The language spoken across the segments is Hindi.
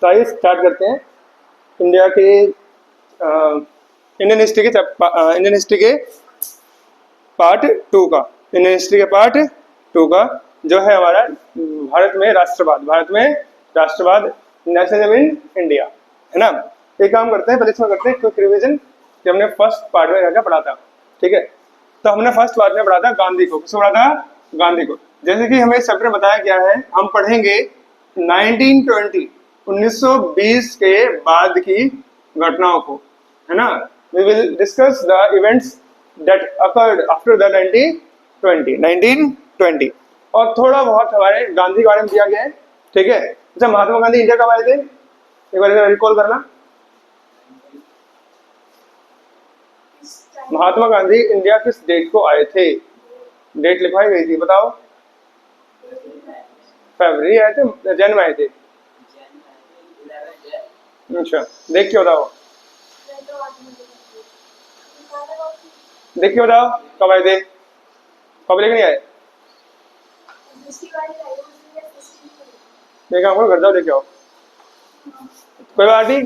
तो आइए स्टार्ट करते हैं इंडिया के इंडियन हिस्ट्री के पार्ट टू का। इंडियन हिस्ट्री के पार्ट टू का जो है हमारा भारत में राष्ट्रवाद नेशनलिज्म इन इंडिया, है ना। एक काम करते हैं, पहले इसमें करते हैं क्विक रिवीजन कि हमने फर्स्ट पार्ट में क्या पढ़ा था। ठीक है, तो हमने फर्स्ट पार्ट में पढ़ा था गांधी को। किसको पढ़ा था? गांधी को। जैसे कि हमें चैप्टर बताया गया है, हम पढ़ेंगे 1920 के बाद की घटनाओं को, है ना। We will discuss the events that occurred after the 1920 और थोड़ा बहुत हमारे गांधी के बारे में दिया गया है। ठीक है, अच्छा महात्मा गांधी इंडिया कब आए थे? एक बार रिकॉल करना। महात्मा गांधी इंडिया किस डेट को आए थे? डेट लिखवाई गई थी, बताओ। फरवरी आए थे, जन में आए थे? अच्छा, देख के बताओ, देख के बताओ कब आए थे, कब लेके नहीं आए? देखा हमको, घर जाओ देखे आओ, कोई बात नहीं,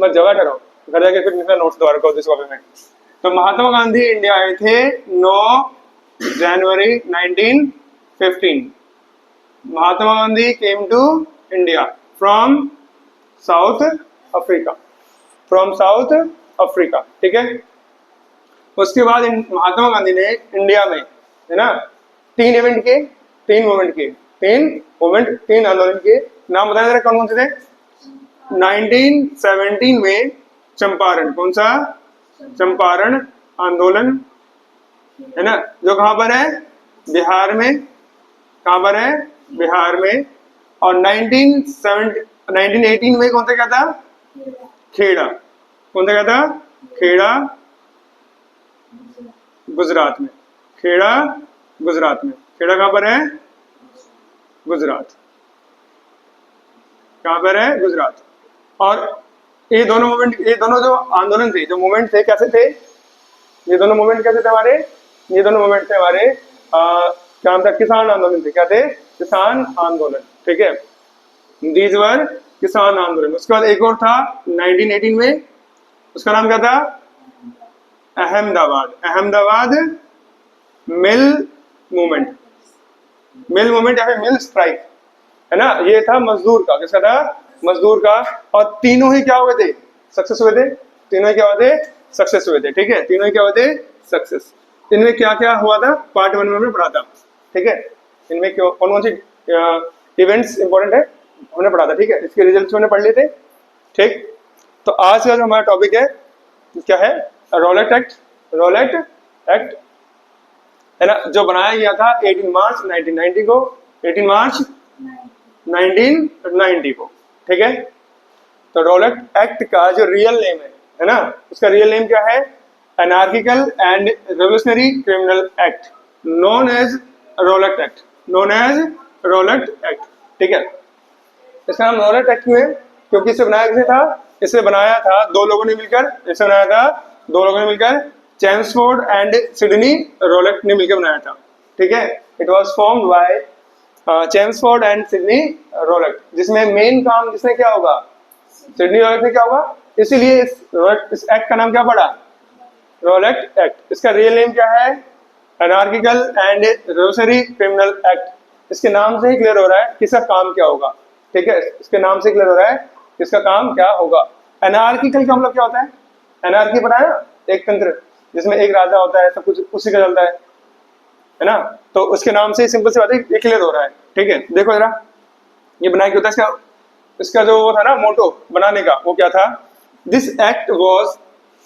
मत जगह ठहराओ, घर जाके फिर निकला नोट्स दोबारा करो जिस कॉपी में। तो महात्मा गांधी इंडिया आए थे 9 जनवरी 1915। Mahatma Gandhi came to India from South Africa, ठीक है। उसके बाद महात्मा गांधी ने इंडिया में, है ना, तीन आंदोलन के नाम बताया जरा, कौन कौन से थे? 1917 में चंपारण, कौन सा? चंपारण आंदोलन, है ना, जो कहां पर है? बिहार में। कहां पर है? बिहार में। और 1918 में कौन सा क्या था? खेड़ा। कौन सा क्या था? खेड़ा, गुजरात में। खेड़ा गुजरात में। खेड़ा कहां पर है? गुजरात। कहां पर है? गुजरात। और ये दोनों जो आंदोलन थे, जो मूवमेंट थे, कैसे थे? ये दोनों मूवमेंट कैसे थे हमारे? ये दोनों मूवमेंट थे हमारे क्या नाम था? किसान आंदोलन थे। क्या थे? किसान आंदोलन, ठीक है। दीज वर किसान आंदोलन। उसके बाद एक और था 1918 में, उसका नाम क्या था? अहमदाबाद मिल मूवमेंट या फिर मिल स्ट्राइक, है ना। ये था मजदूर का। किसका था? मजदूर का। और तीनों ही क्या हुए थे? सक्सेस हुए थे। तीनों ही क्या हुए थे? सक्सेस हुए थे, ठीक है। तीनों ही क्या हुए थे? सक्सेस। इनमें क्या क्या हुआ था? पार्ट 1 में हमने पढ़ा था, ठीक है। इनमें कौन कौन सी इवेंट्स इंपॉर्टेंट है हमने पढ़ा था, ठीक है। इसके रिजल्ट्स हमने पढ़ लिए थे, ठीक। तो आज का जो हमारा टॉपिक है क्या है? रॉलेट एक्ट, है ना, जो बनाया गया था 18 मार्च 1990 को, 18 मार्च 1990 को, ठीक है। तो रॉलेट एक्ट का जो रियल नेम है ना, उसका रियल नेम क्या है? Anarchical and revolutionary criminal act, known as Rowlatt act, ठीक है। इसका नाम रॉलेट एक्ट क्यों है? क्योंकि इसे बनाया किसने था? इसे बनाया था दो लोगों ने मिलकर। चैम्सफोर्ड एंड सिडनी रॉलेट ने मिलकर बनाया था, ठीक है। It was formed by Chelmsford and Sydney Rowlatt, जिसमें मेन काम किसने क्या होगा? सिडनी रॉलेट ने क्या होगा? इसीलिए इस एक्ट का नाम क्या पड़ा? Rowlatt act. इसका रियल नेम क्या है? Anarchical and revolutionary criminal act. इसके नाम से ही क्लियर हो रहा है किसका काम क्या होगा, ठीक है। इसके नाम से क्लियर हो रहा है किसका काम क्या होगा। एनार्किकल का मतलब क्या होता है? एनार्की पता है ना, एक तंत्र जिसमें एक राजा होता है, सब कुछ उसी का चलता है ना। तो उसके नाम से सिंपल सी बात है, ये क्लियर हो रहा है, ठीक है। देखो जरा, ये बनाया क्यों था? इसका जो था ना मोटो बनाने का, वो क्या था? This act was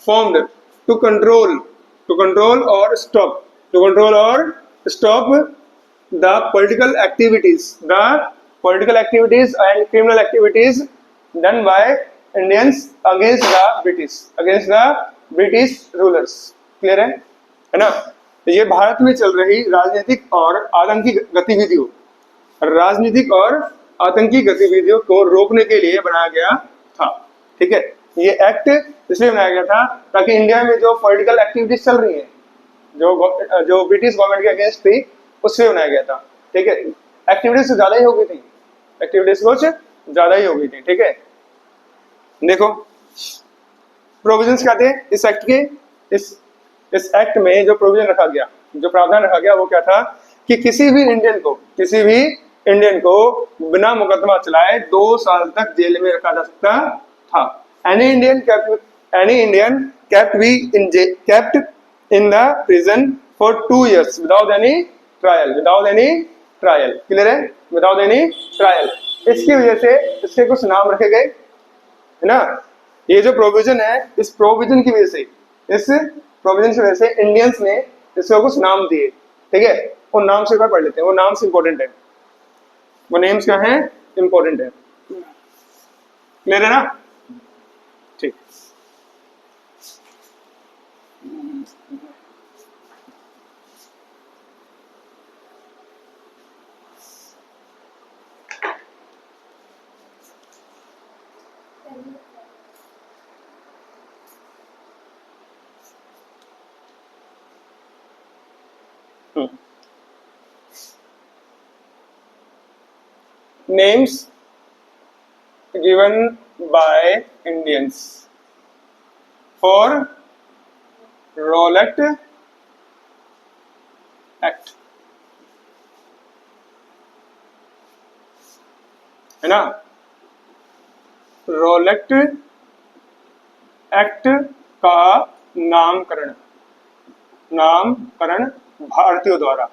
formed to control और stop the political activities and criminal activities done by Indians against the British rulers। Clear है ना। ये भारत में चल रही राजनीतिक और आतंकी गतिविधियों को रोकने के लिए बनाया गया था, ठीक है। ये एक्ट इसलिए बनाया गया था ताकि इंडिया में जो पॉलिटिकल एक्टिविटीज चल रही हैं, जो ब्रिटिश गवर्नमेंट के अगेंस्ट थी, उससे बनाया गया था, ठीक है। एक्टिविटीज कुछ ज्यादा ही हो गई थी, ठीक है। देखो प्रोविजंस क्या थे इस एक्ट के, इस एक्ट में जो प्रोविजन रखा गया, जो प्रावधान रखा गया वो क्या था कि किसी भी इंडियन को बिना मुकदमा चलाए 2 साल तक जेल में रखा जा सकता था। Any Indian kept in the prison for 2 years without any trial, clear है, विदाउट एनी ट्रायल। इसकी वजह से इसके कुछ नाम रखे गए, है ना। ये जो प्रोविजन है, इस प्रोविजन की वजह से इंडियंस ने इसको कुछ नाम दिए, ठीक है। वो नाम से एक बार पढ़ लेते हैं, वो नाम से इंपॉर्टेंट है, वो नेम्स क्या है, इंपॉर्टेंट है, क्लियर है ना, ठीक। Names given by Indians for Rowlatt Act, है ना। रॉलेट एक्ट का नामकरण भारतीयों द्वारा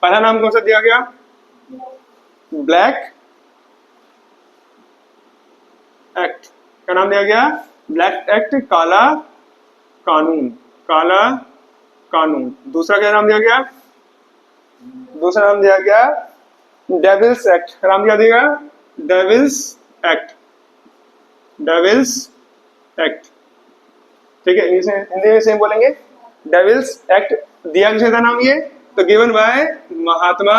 पहला नाम कौन सा दिया गया, ब्लैक एक्ट का नाम दिया गया, ब्लैक एक्ट, काला कानून। दूसरा क्या नाम दिया गया, डेविल्स एक्ट का नाम क्या दिया गया, डेविल्स एक्ट, ठीक है। हिंदी में सेम बोलेंगे, डेविल्स एक्ट दिया किसने था नाम, ये तो given by Mahatma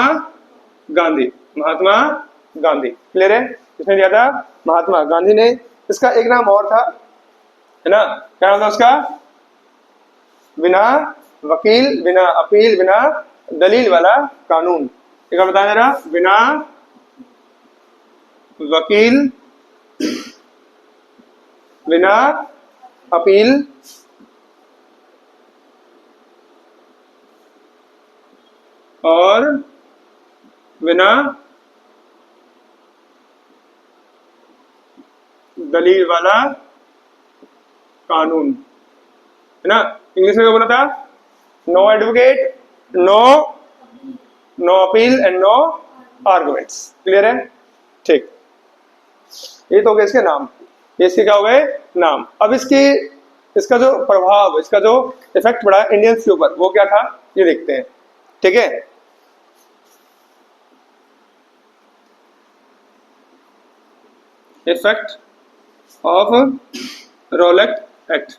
Gandhi, clear है, किसने दिया था, महात्मा गांधी ने। इसका एक नाम और था, है ना, क्या नाम था उसका, बिना वकील, बिना अपील, बिना दलील वाला कानून। एक बार बता दे रहा, बिना वकील, बिना अपील और बिना दलील वाला कानून, है ना। इंग्लिश में क्या बोला था, no advocate, no appeal and no arguments, clear है, ठीक। ये तो हो गए इसके नाम, ये इसके क्या हो गए नाम। अब इसका जो प्रभाव, इसका जो इफेक्ट पड़ा इंडियंस के ऊपर वो क्या था, ये देखते हैं, ठीक है। इफेक्ट ऑफ रॉलेट एक्ट,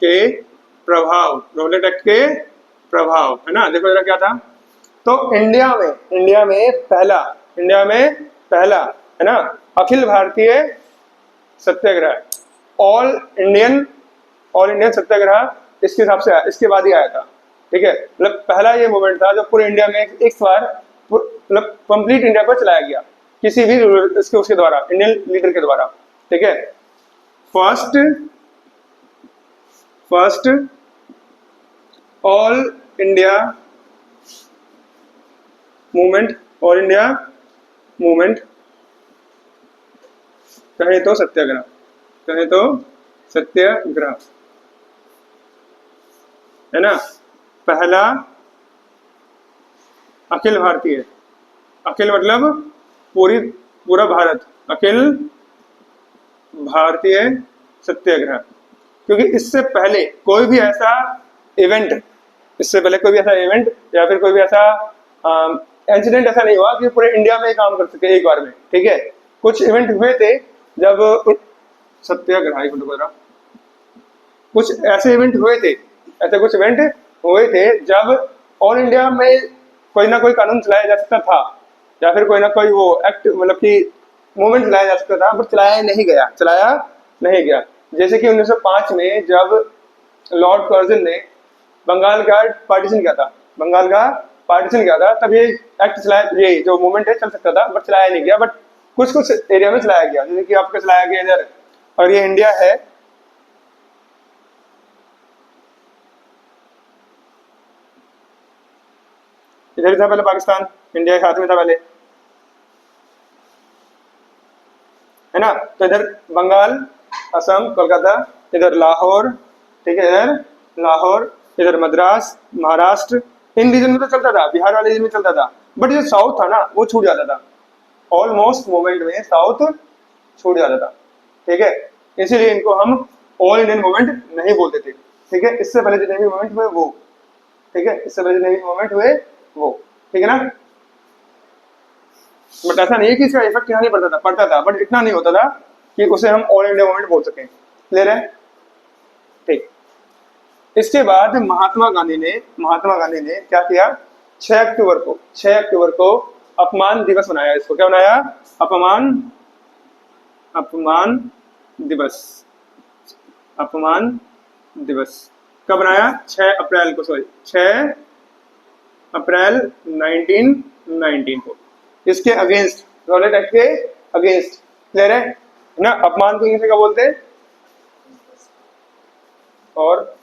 के प्रभाव, रॉलेट एक्ट के प्रभाव, है ना। देखो जरा क्या था, तो इंडिया में पहला, है ना, अखिल भारतीय सत्याग्रह, ऑल इंडियन सत्याग्रह इसके हिसाब से इसके बाद ही आया था, ठीक है। मतलब पहला ये मूवमेंट था जो पूरे इंडिया में एक बार मतलब कंप्लीट इंडिया पर चलाया गया, किसी भी उसके द्वारा, इंडियन लीडर के द्वारा, ठीक है। फर्स्ट ऑल इंडिया मूवमेंट, कहे तो सत्याग्रह, है ना। पहला अखिल भारतीय, अखिल मतलब पूरा भारत, अखिल भारतीय सत्याग्रह, क्योंकि इससे पहले कोई भी ऐसा इवेंट या फिर कोई भी ऐसा इंसिडेंट ऐसा नहीं हुआ कि पूरे इंडिया में काम कर सके एक बार में, ठीक है। कुछ इवेंट हुए थे जब सत्याग्रह, कुछ ऐसे इवेंट हुए थे जब ऑल इंडिया में कोई ना कोई कानून चलाया जा सकता था, या फिर कोई ना कोई वो एक्ट मतलब कि मूवमेंट चलाया जा सकता था, बट चलाया नहीं गया, जैसे कि 1905 में जब लॉर्ड कर्जन ने बंगाल का पार्टीशन किया था, बंगाल का पार्टीशन किया था, तब ये एक्ट चलाया, ये जो मूवमेंट है चल सकता था, बट चलाया नहीं गया। बट कुछ कुछ एरिया में चलाया गया, जैसे कि आपका चलाया गया इधर, और ये इंडिया है, इधर ही था पहले पाकिस्तान, इंडिया के साथ में था पहले, है ना। तो इधर बंगाल, असम, कोलकाता, इधर लाहौर, ठीक है, इधर लाहौर, इधर मद्रास, महाराष्ट्र, इन रीजन में तो चलता था, बिहार वाले रीजन में चलता था, बट जो साउथ था ना वो छूट जाता था, ऑलमोस्ट मूवमेंट में साउथ छूट जाता था, ठीक है। इसीलिए इनको हम ऑल इंडियन मूवमेंट नहीं बोलते थे, ठीक है। इससे पहले जितने भी मूवमेंट हुए वो, ठीक है, इससे पहले जितने भी मूवमेंट हुए वो, ठीक है ना। बट ऐसा नहीं है कि इसका इफेक्ट यहाँ नहीं पड़ता था, बट इतना नहीं होता था कि उसे हम ऑल इंडिया मूवमेंट बोल सकें, क्लियर है, ठीक। इसके बाद महात्मा गांधी ने क्या किया, 6 अक्टूबर को, 6 अक्टूबर को अपमान दिवस मनाया। इसको क्या बनाया, अपमान, अपमान दिवस, अपमान दिवस कब बनाया, 6 अप्रैल को, सॉरी 6 अप्रैल 1919 को, इसके अगेंस्ट, रॉलेट एक्ट के अगेंस्ट, क्लियर है ना। अपमान को इंग्लिश में क्या बोलते हैं, और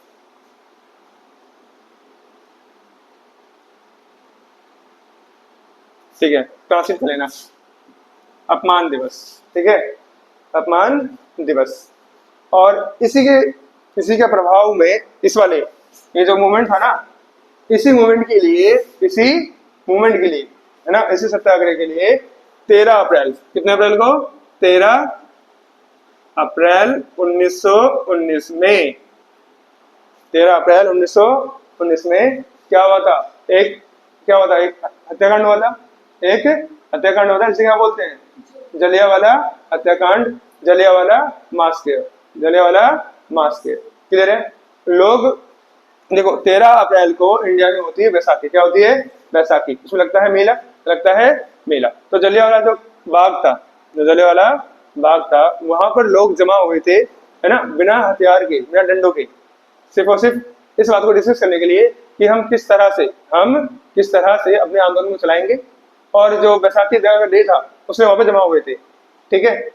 ठीक है, ट्रांसलेट कर लेना, अपमान दिवस, ठीक है, अपमान दिवस। और इसी के प्रभाव में इस वाले, ये जो मूवमेंट था ना, इसी मूवमेंट के लिए, इसी मूवमेंट के लिए, है ना, इसी सत्याग्रह के लिए 13 अप्रैल, कितने अप्रैल को, 13 अप्रैल 1919 में, 13 अप्रैल 1919 में क्या हुआ था, एक, क्या हुआ था, एक हत्याकांड हुआ था, एक हत्याकांड हुआ था, जिसे क्या बोलते हैं, जलियांवाला हत्याकांड, जलियांवाला मास्केर, जलियांवाला मास्केर, क्लियर है। लोग देखो, 13 अप्रैल को इंडिया में होती है बैसाखी, क्या होती है, बैसाखी, उसमें लगता है मेला, लगता है मेला। तो जलियांवाला जो बाग था, जो जलियांवाला बाग था, वहां पर लोग जमा हुए थे, है ना, बिना हथियार के, बिना डंडों के, सिर्फ और सिर्फ इस बात को डिस्कस करने के लिए कि हम किस तरह से अपने आंदोलन को चलाएंगे। और जो बैसाखी का डे था उसमें वहां पर जमा हुए थे, ठीक है।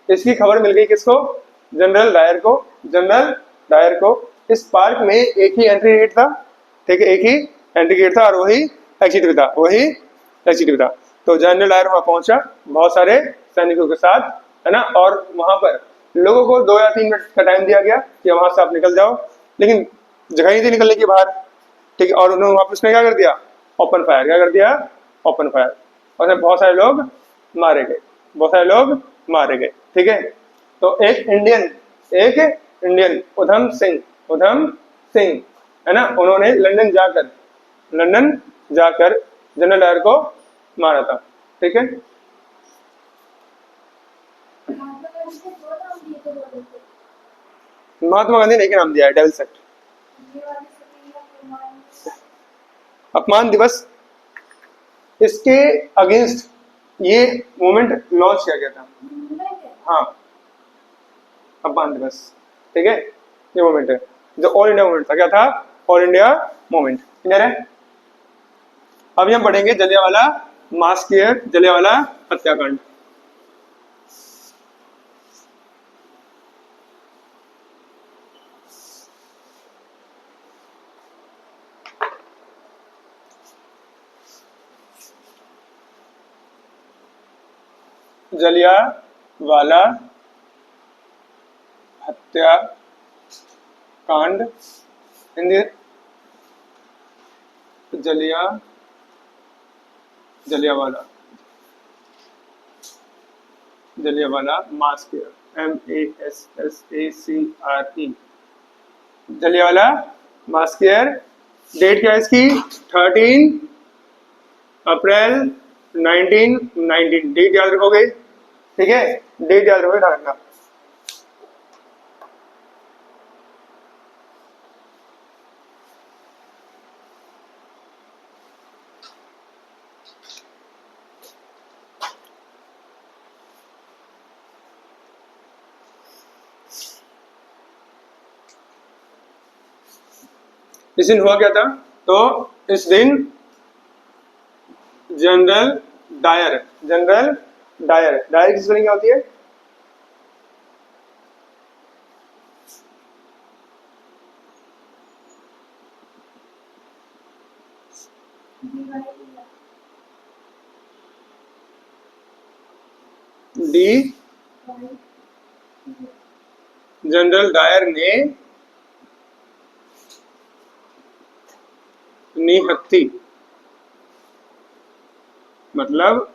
इसकी खबर मिल गई किसको, जनरल डायर को, जनरल डायर को। इस पार्क में एक ही एंट्री गेट था, ठीक है, एक ही एंट्री गेट था, और वही एग्जिट भी था, वही एग्जिट भी था। तो जनरल डायर वहां पहुंचा बहुत सारे सैनिकों के साथ, है ना, और वहां पर लोगों को 2 या 3 मिनट का टाइम दिया गया कि वहां से आप निकल जाओ, लेकिन जगह ही थी निकलने की बाहर, ठीक है। और उन्होंने वापस में क्या कर दिया, ओपन फायर, क्या कर दिया, ओपन फायर, और बहुत सारे लोग मारे गए, बहुत सारे लोग मारे गए, ठीक है। तो एक इंडियन उधम सिंह, है ना, उन्होंने लंदन जाकर जनरल डायर को मारा था, ठीक है। महात्मा गांधी ने क्या नाम दिया है, डेविल सेक्ट, अपमान दिवस, इसके अगेंस्ट ये मूवमेंट लॉन्च किया गया था, हाँ, अपमान दिवस, ठीक है, ये मूवमेंट है जो ऑल इंडिया मूवमेंट था, क्या था, ऑल इंडिया मूवमेंट, क्लियर है। अभी हम पढ़ेंगे जलियांवाला मास्केयर, जलियांवाला हत्याकांड। जलियांवाला हत्याकांड, हिंदी, जलियांवाला मास्केयर, MASSACRE, जलियांवाला मास्केयर। डेट क्या है इसकी, 13 अप्रैल 1919, डेट याद रखोगे, ठीक है, डेट याद रखोगे, ध्यान रखना। इस दिन हुआ क्या था? तो इस दिन general Dyer, general Dyer, Dyer की स्पेलिंग क्या होती है? डी, जनरल डायर ने निहत्थी, मतलब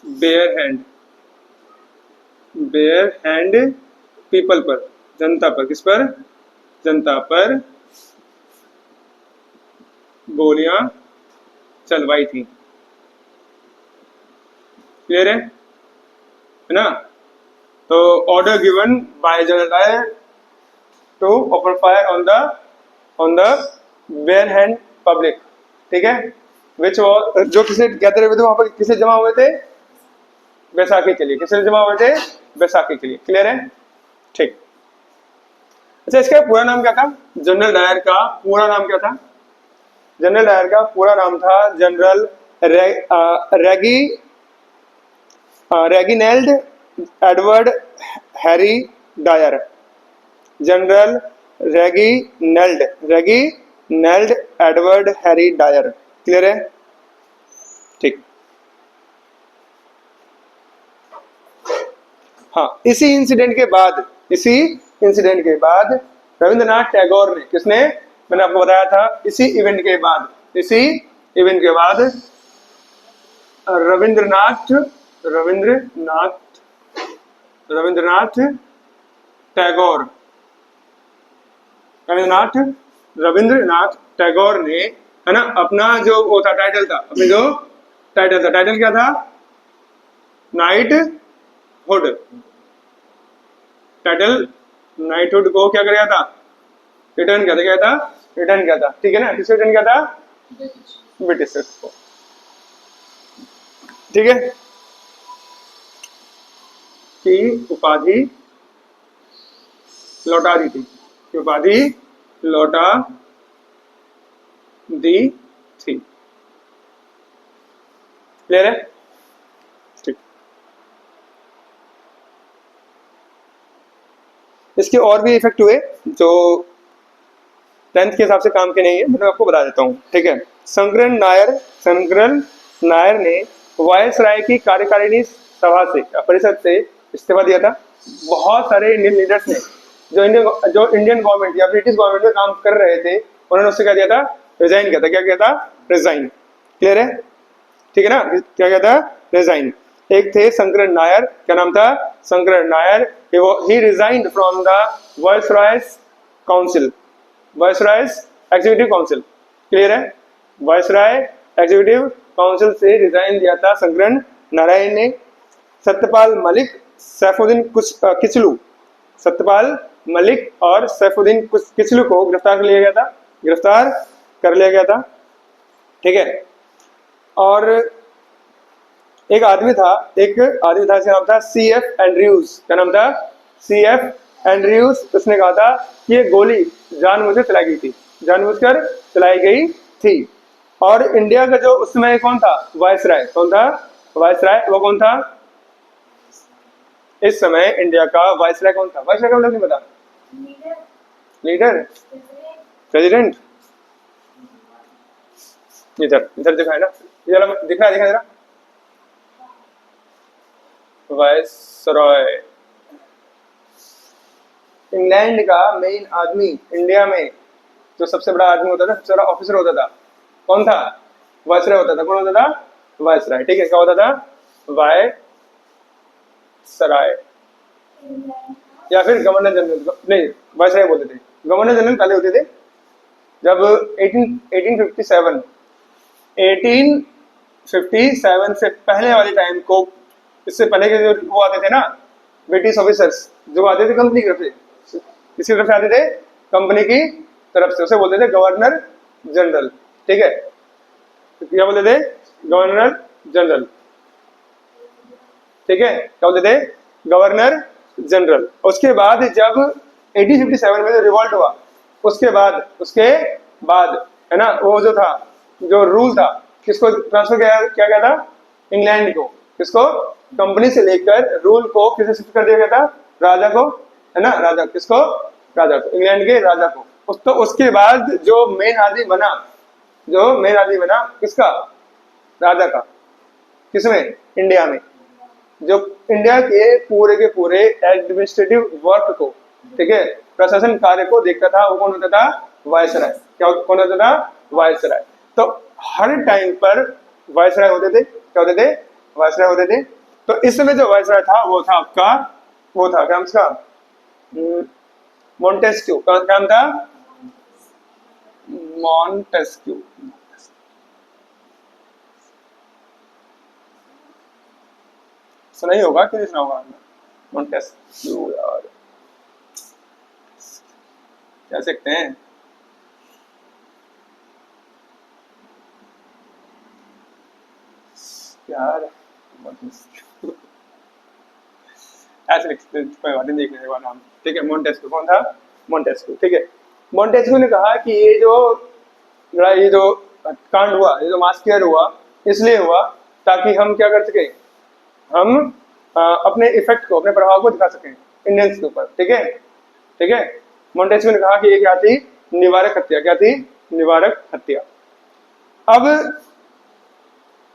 bare hand, bare hand people पर, जनता पर, किस पर? जनता पर गोलियां चलवाई थी। क्लियर है ना? तो order given by general Dyer to open fire on the bare hand public, ठीक है, विच जो किसे गैदर हुए थे वहां पर, किसे जमा हुए थे? बैसाखी के लिए। किसे जमा हुए थे? बैसाखी के लिए। क्लियर है? ठीक। अच्छा, इसका पूरा नाम क्या था? जनरल डायर का पूरा नाम क्या था? जनरल डायर का पूरा नाम था General Reginald Edward Harry Dyer. General Reginald Edward Harry Dyer. Clear है? ठीक। हाँ, इसी इंसिडेंट के बाद रविंद्रनाथ टैगोर ने, किसने? मैंने आपको बताया था, इसी इवेंट के बाद रविंद्रनाथ टैगोर रविंद्रनाथ टैगोर ने, है ना, अपना जो वो था टाइटल था, अपने जो टाइटल क्या था? नाइटहुड। टाइटल नाइटहुड को क्या किया था? रिटर्न किया था। ठीक है ना? किसको रिटर्न किया था? ब्रिटिशर्स को। ठीक है, की उपाधि लौटा दी थी, क्लियर है? ठीक। इसके और भी इफेक्ट हुए जो 10th के हिसाब से काम के नहीं है, मैं आपको बता देता हूँ। ठीक है, शंकरन नायर ने वायसराय की कार्यकारिणी सभा से, परिषद से इस्तीफा दिया था। बहुत सारे इंडियन लीडर्स ने जो इंडियन गवर्नमेंट या ब्रिटिश गवर्नमेंट में काम कर रहे थे, उन्होंने उससे क्या दिया था? रिजाइन किया था। क्या किया था? रिजाइन। क्लियर है? ठीक है ना? क्या किया था? रिजाइन। एक थे शंकरन नायर, क्या नाम था? Shankaran Nair. He resigned from the viceroy's council, viceroy's executive council. Clear है? वायसराय एग्जीक्यूटिव काउंसिल से रिजाइन दिया था शंकरन नारायण ने। सत्यपाल मलिक, सैफुद्दीन किचलू, सत्यपाल मलिक और सैफुद्दीन किचलू को गिरफ्तार कर लिया गया था। ठीक है, और एक आदमी था जिसका नाम था CF एंड्रयूज। क्या नाम था? CF Andrews. उसने कहा था कि ये गोली जानबूझकर चलाई गई थी। और इंडिया का जो उस समय कौन था? वायसराय। कौन था? वायसराय। वो कौन था इस समय? इंडिया का वायसराय कौन था? वायसराय का मतलब नहीं पता? Leader, president. इधर दिखा है ना, दिख रहा है जरा। वायसराय इंग्लैंड का मेन आदमी। इंडिया में जो सबसे बड़ा आदमी होता था, सबसे बड़ा ऑफिसर होता था, कौन था? वायसराय होता था। कौन होता था? वायसराय। ठीक है, क्या होता था? वायसराय या फिर गवर्नर जनरल। नहीं, वायसराय बोलते थे। गवर्नर जनरल पहले होते थे जब 1857 से पहले वाले टाइम को, इससे पहले के जो वो आते थे ना, ब्रिटिश ऑफिसर्स जो आते थे कंपनी की तरफ से, किसकी तरफ से आते थे? कंपनी की तरफ से। उसे बोलते थे गवर्नर जनरल। ठीक है, क्या बोलते थे? Governor general. ठीक है, क्या बोलते थे? Governor general. उसके बाद जब 1857 में जो रिवॉल्ट हुआ, उसके बाद उसके बाद, है ना, वो जो था, जो रूल था, किसको ट्रांसफर क्या गया था? इंग्लैंड को। किसको? कंपनी से लेकर रूल को किसे शिफ्ट कर दिया गया था? राजा को, है ना, राजा। किसको? राजा को, इंग्लैंड के राजा को। तो उसके बाद जो मेन आदमी बना, जो मेन आदमी बना किसका? राजा का। किसमें? इंडिया में। जो इंडिया के पूरे एडमिनिस्ट्रेटिव वर्क को, ठीक है, प्रशासन कार्य को देखता था, वो कौन होता था? वायसराय। क्या कौन होता था? वायसराय। तो हर टाइम पर वायसराय होते थे। क्या होते थे? वायसराय होते थे। तो इस समय जो वायसराय था वो था आपका, वो था क्या उसका? मॉन्टेस्क्यू। क्या नाम था? मॉन्टेस्क्यू। सुना ही होगा, क्यों सुना होगा? मॉन्टेस्क्यू यार, कह सकते हैं। यार ऐसे लिखते, कोई बात नहीं, देख लेने का नाम, ठीक है। मॉन्टेस्क्यू कौन था? मॉन्टेस्क्यू, ठीक है। मॉन्टेस्क्यू ने कहा कि ये जो कांड हुआ, ये जो मास्कियर हुआ, इसलिए हुआ ताकि हम क्या कर सके? हम अपने इफेक्ट को, अपने प्रभाव को दिखा सकें इंडियंस के ऊपर, ठीक है, ठीक है। मॉन्टेस्क्यू ने कहा कि ये क्या थी? निवारक हत्या। क्या थी? निवारक हत्या। अब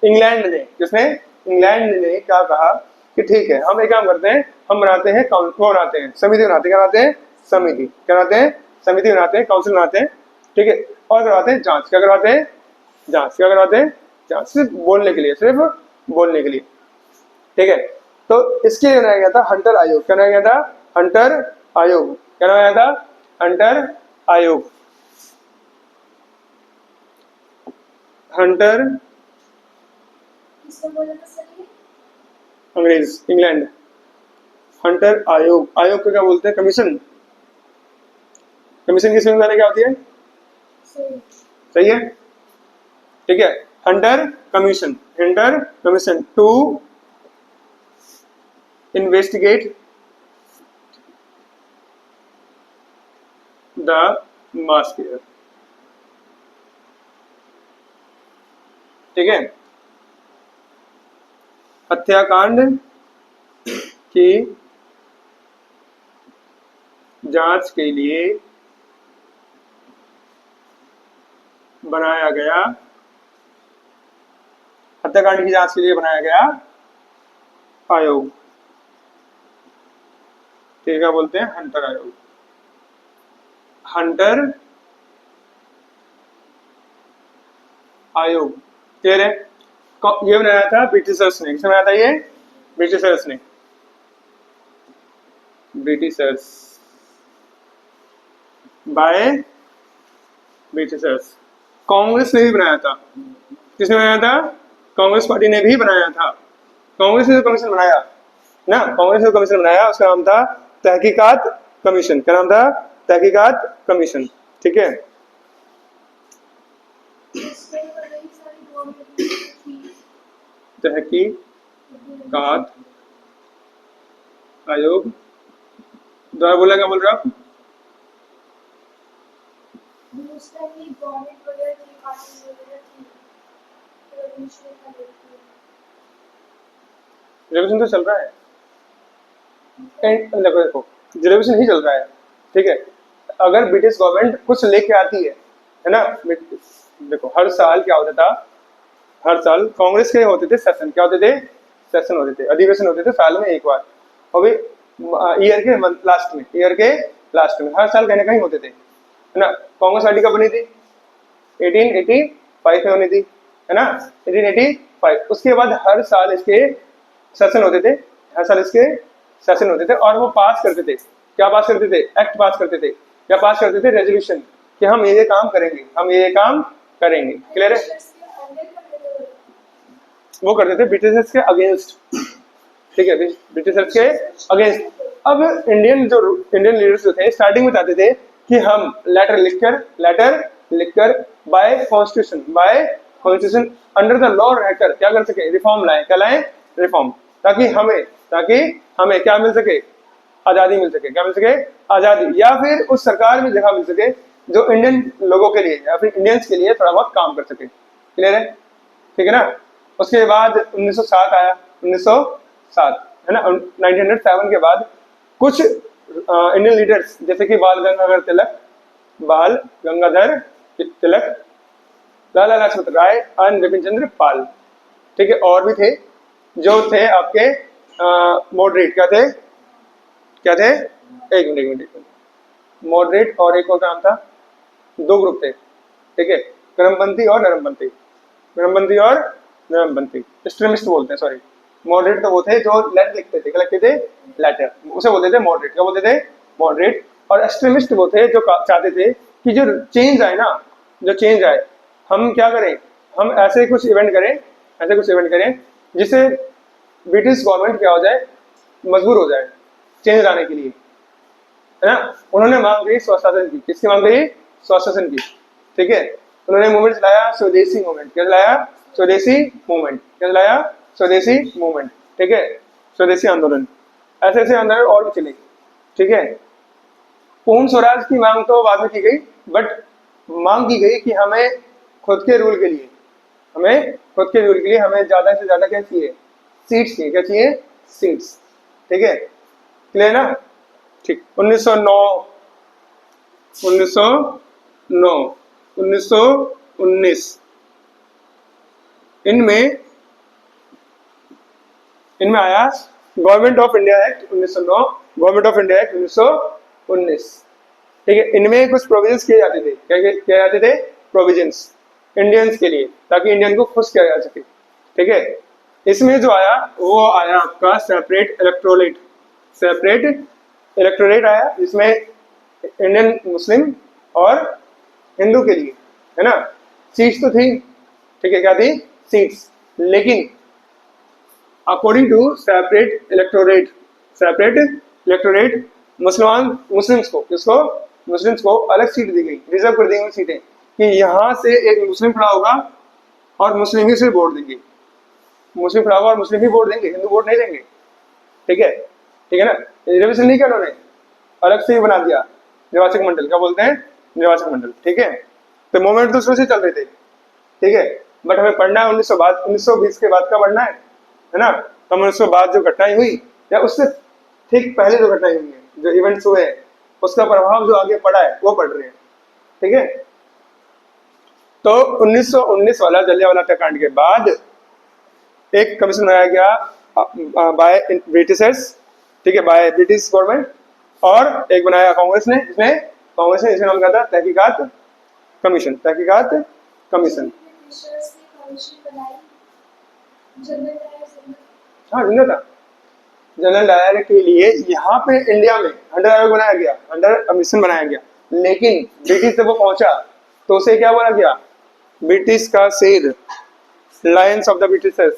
इंग्लैंड ने, किसने? इंग्लैंड ने क्या कहा कि ठीक है, हम एक काम करते हैं, हम बनाते हैं, वो बनाते हैं, समिति बनाते हैं। क्या बनाते हैं? समिति। क्या बनाते हैं? समिति बनाते हैं, काउंसिल बनाते हैं, ठीक है। और करवाते हैं जांच। क्या करवाते हैं? जांच। क्या करवाते हैं? जांच। सिर्फ बोलने के लिए, सिर्फ बोलने के लिए, ठीक है। तो इसके लिए बनाया गया था हंटर आयोग। क्या बनाया गया था? हंटर आयोग। क्या बनाया था? हंटर आयोग। हंटर, अंग्रेज, इंग्लैंड। हंटर आयोग। आयोग को क्या बोलते हैं? कमीशन। कमीशन की स्पेलिंग क्या होती है? सही है, ठीक है। Hunter commission, Hunter commission to investigate the massacre, ठीक है। हत्याकांड की जांच के लिए बनाया गया, हत्याकांड की जांच के लिए बनाया गया आयोग, ठीक है, बोलते हैं हंटर आयोग। हंटर आयोग, क्लियर है। ये बनाया था ब्रिटिशर्स ने। किसने बनाया था ये? ब्रिटिशर्स ने। Britishers, by Britishers. कांग्रेस ने भी बनाया था। किसने बनाया था? कांग्रेस पार्टी ने भी बनाया था। कांग्रेस ने जो कमीशन बनाया ना, कांग्रेस ने जो कमीशन बनाया उसका नाम था तहकीकात कमीशन। क्या नाम था? तहकीकात कमीशन, ठीक है। तहकीकात आयोग, दोबारा बोला, क्या बोल रहे हो आप? रिजर्वेशन तो चल रहा है, देखो देखो, रिजर्वेशन ही चल रहा है, ठीक है। अगर ब्रिटिश गवर्नमेंट कुछ लेके आती है ना, देखो हर साल क्या होता था, हर साल कांग्रेस के होते थे सेशन। क्या होते थे? सेशन होते थे, अधिवेशन होते थे साल में एक बार, और भी ईयर के लास्ट में, ईयर के लास्ट में हर साल कहीं ना कहीं होते थे, है ना। कांग्रेस पार्टी कब बनी थी? 1885 में बनी थी, है ना, 1885। उसके बाद हर साल इसके सेशन होते थे, हर साल इसके सेशन होते थे, और वो पास करते थे। क्या पास करते थे? एक्ट पास करते थे। क्या पास करते थे? रेजोल्यूशन, कि हम ये काम करेंगे, हम ये काम करेंगे, क्लियर है। वो करते थे ब्रिटिशर्स के अगेंस्ट, ठीक है, ब्रिटिशर्स के अगेंस्ट। अब इंडियन लीडर्स जो थे स्टार्टिंग में चाहते थे कि हम लेटर लिखकर bye constitution under the law रहकर क्या कर सके? रिफॉर्म लाए। क्या लाए? रिफॉर्म, ताकि हमें क्या मिल सके? आजादी मिल सके। क्या मिल सके? आजादी। या फिर उस सरकार में जगह मिल सके जो इंडियन लोगों के लिए या फिर इंडियंस के लिए थोड़ा बहुत काम कर सके। क्लियर है? ठीक है ना। उसके बाद 1907 आया, 1907 है ना। 1907 के बाद कुछ इंडियन लीडर्स जैसे कि बाल गंगाधर तिलक, लाला लाजपत राय और बिपिन चंद्र पाल, ठीक है, और भी थे जो थे आपके मॉडरेट। क्या थे? एक मिनट, मॉडरेट और एक और नाम था, दो ग्रुप थे, ठीक है, क्रमपंथी और नरमपंथी। क्रमपंथी और नरमपंथी, एक्सट्रीमिस्ट बोलते हैं, सॉरी। मॉडरेट तो वो थे जो लेटर लिखते थे, क्या लिखते थे? लेटर, उसे बोलते थे मॉडरेट। क्या बोलते थे? मॉडरेट। और एक्सट्रीमिस्ट वो थे जो चाहते थे कि जो चेंज आए ना, जो चेंज आए, हम क्या करें, हम ऐसे कुछ इवेंट करें जिससे ब्रिटिश गवर्नमेंट क्या हो जाए, मजबूर हो जाए चेंज लाने के लिए, है ना। उन्होंने मांग करी स्वशासन की। किसकी मांग करी? स्वशासन की, ठीक है। उन्होंने मूवमेंट चलाया, स्वदेशी मूवमेंट। क्या चलाया? स्वदेशी मूवमेंट। क्या चलाया? स्वदेशी मूवमेंट, ठीक है, स्वदेशी आंदोलन। ऐसे ऐसे आंदोलन और भी चले, ठीक है। पूर्ण स्वराज की मांग तो बाद में की गई, बट मांग की गई कि हमें खुद के रूल के लिए, हमें ज्यादा से ज्यादा क्या चाहिए? सीट्स चाहिए। क्या चाहिए? सीट्स, ठीक है। क्लियर ना? ठीक। 1909, 1919, इनमें आया government of India act 1909, government of India act 1919, ठीक है। इनमें कुछ प्रोविजंस किए जाते थे। क्या किए जाते थे? प्रोविजंस इंडियंस के लिए, ताकि इंडियन को खुश किया जा सके, ठीक है। इसमें जो आया वो आया आपका सेपरेट इलेक्टोरेट आया, जिसमें इंडियन मुस्लिम और हिंदू के लिए, है ना, सीट्स तो थी, ठीक है। क्या थी? सीट्स। लेकिन according to separate electorate Muslims को अलग सीट दी गई, रिजर्व कर दी गई सीटें, कि यहाँ से एक मुस्लिम खड़ा होगा और मुस्लिम ही से वोट देंगे, हिंदू वोट नहीं देंगे, ठीक है, ना। रिजर्वेशन नहीं किया उन्होंने, अलग से ही बना दिया निर्वाचक मंडल। क्या बोलते हैं? निर्वाचक मंडल, ठीक है। तो मूवमेंट तो शुरू से चल रहे थे, ठीक है, बट हमें पढ़ना है 1920 के बाद का पढ़ना है ना। तो 1900 बाद जो घटनाएं हुई या उससे ठीक पहले जो घटनाएं हुई हैं, जो इवेंट्स हुए हैं, उसका प्रभाव जो आगे पड़ा है वो पढ़ रहे हैं, ठीक है। तो 1919 वाला जलियांवाला हत्याकांड के बाद एक कमीशन बनाया गया बाय ब्रिटिशर्स, ठीक है, बाय ब्रिटिश गवर्नमेंट, और एक बनाया कांग्रेस ने, इसका नाम क्या था? तहकीकात कमीशन। हाँ, जनरल डायर के लिए यहाँ पे इंडिया में अंडर आयोग बनाया गया, अंडर कमीशन बनाया गया। लेकिन ब्रिटिश जब वो पहुंचा तो उसे क्या बोला गया? ब्रिटिश का शेर, लायंस ऑफ द ब्रिटिशर्स।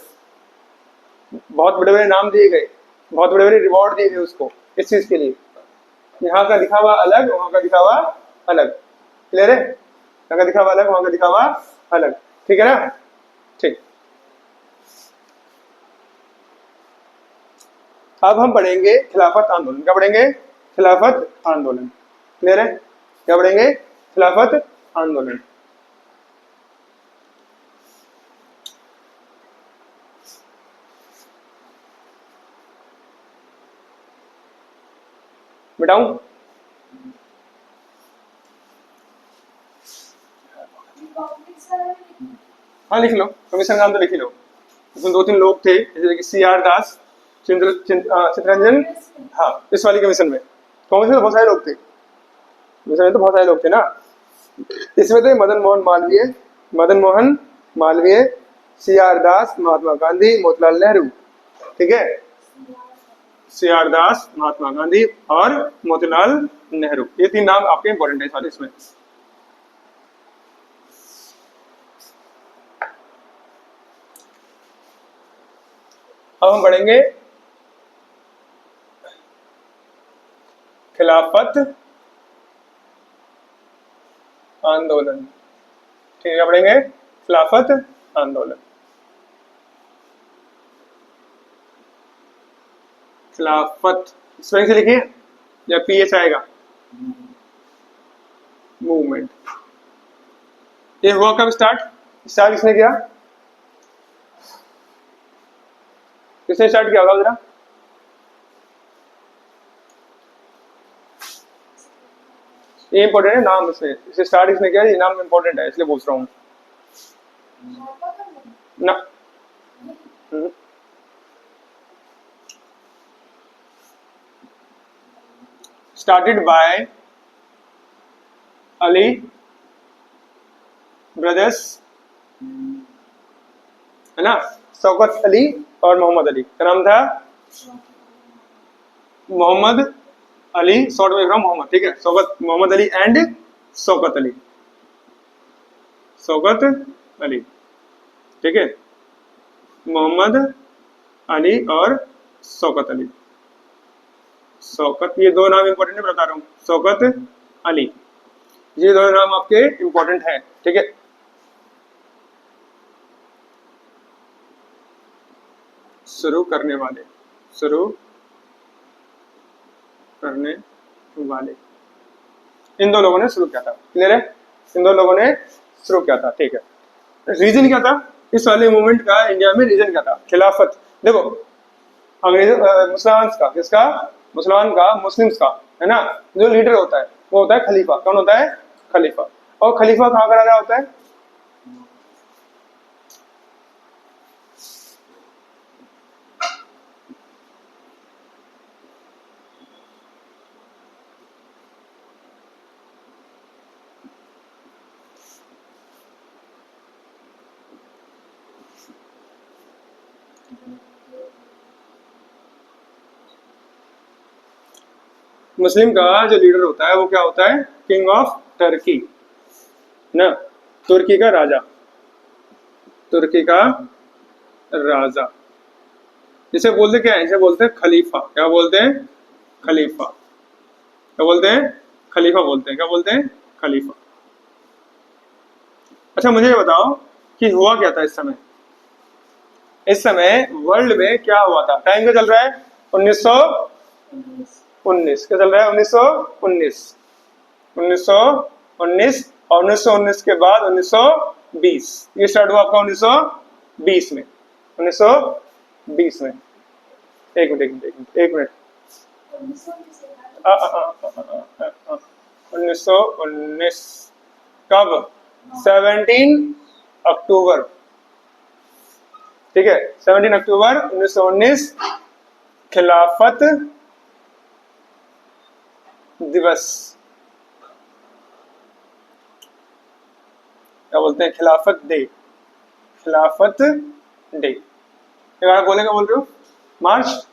बहुत बड़े बड़े नाम दिए गए, बहुत बड़े बड़े रिवॉर्ड दिए गए उसको इस चीज के लिए। यहाँ का दिखावा अलग, वहां का दिखावा अलग। क्लियर है? यहाँ का दिखावा अलग, वहां का दिखावा अलग, ठीक है ना। ठीक, अब हम पढ़ेंगे खिलाफत आंदोलन। क्या पढ़ेंगे? खिलाफत आंदोलन। क्लियर है? क्या पढ़ेंगे? खिलाफत आंदोलन। बताऊं? हाँ, लिख लो, कमीशन का नाम तो लिख ही लो। इसमें 2-3 लोग थे, जैसे कि CR दास, चित्ररंजन, हाँ, इस वाली कमीशन में। कांग्रेस में तो बहुत सारे लोग थे, ना। इसमें थे मदन मोहन मालवीय, CR दास, महात्मा गांधी, मोतीलाल नेहरू, ठीक है। CR दास, महात्मा गांधी और मोतीलाल नेहरू, ये 3 नाम आपके इंपॉर्टेंट है सारे इसमें। अब हम पढ़ेंगे खिलाफत आंदोलन, ठीक है। पढ़ेंगे खिलाफत आंदोलन। खिलाफत स्पेलिंग से लिखिए या PH आएगा? मूवमेंट। ये हुआ कब स्टार्ट? स्टार्ट किसने किया? किसने स्टार्ट किया होगा जरा? ये इंपॉर्टेंट है नाम, इसमें इसे स्टार्ट किसने किया, ये नाम इंपॉर्टेंट है इसलिए पूछ रहा हूँ ना। स्टार्टेड बाय अली ब्रदर्स, है ना, शौकत अली और मोहम्मद अली। क्या नाम था? मोहम्मद अली, शॉर्ट में लिख रहा हूं मोहम्मद, ठीक है। शौकत मोहम्मद अली एंड शौकत अली, शौकत अली, ठीक है। मोहम्मद अली और शौकत अली। शौकत, ये दो नाम इंपॉर्टेंट है, बता रहा हूँ। शौकत अली, ये दो नाम आपके इंपॉर्टेंट हैं, ठीक है। शुरू करने वाले, शुरू करने वाले, इन दो लोगों ने शुरू किया था। क्लियर है? इन दो लोगों ने शुरू किया था, ठीक है। रीजन क्या था इस वाले मूवमेंट का? इंडिया में रीजन क्या था? खिलाफत। देखो, अंग्रेज मुसलमान का, किसका? मुसलमान का, मुस्लिम्स का, है ना। जो लीडर होता है वो होता है खलीफा। कौन होता है? खलीफा। और खलीफा कहाँ का राजा होता है? मुस्लिम का जो लीडर होता है वो क्या होता है? किंग ऑफ टर्की ना, तुर्की का राजा, तुर्की का राजा। जिसे बोलते क्या है? इसे बोलते हैं खलीफा। क्या बोलते हैं? खलीफा। क्या बोलते हैं? खलीफा बोलते हैं। क्या बोलते हैं? खलीफा। अच्छा, मुझे ये बताओ कि हुआ क्या था इस समय? इस समय वर्ल्ड में क्या हुआ था? टाइम क्या चल रहा है? 1919। क्या चल रहा है? 1919। 1919 और 1919 के बाद 1920। ये स्टार्ट हुआ आपका 1920 में। 1920 में। एक मिनट, एक मिनट, एक मिनट, एक मिनट। 1919 कब? 17 अक्टूबर, ठीक है। 17 अक्टूबर 1919 खिलाफत दिवस। क्या बोलते हैं? खिलाफत डे। खिलाफत डे। एक बार बोलेगा, बोल रहे हो? मार्च।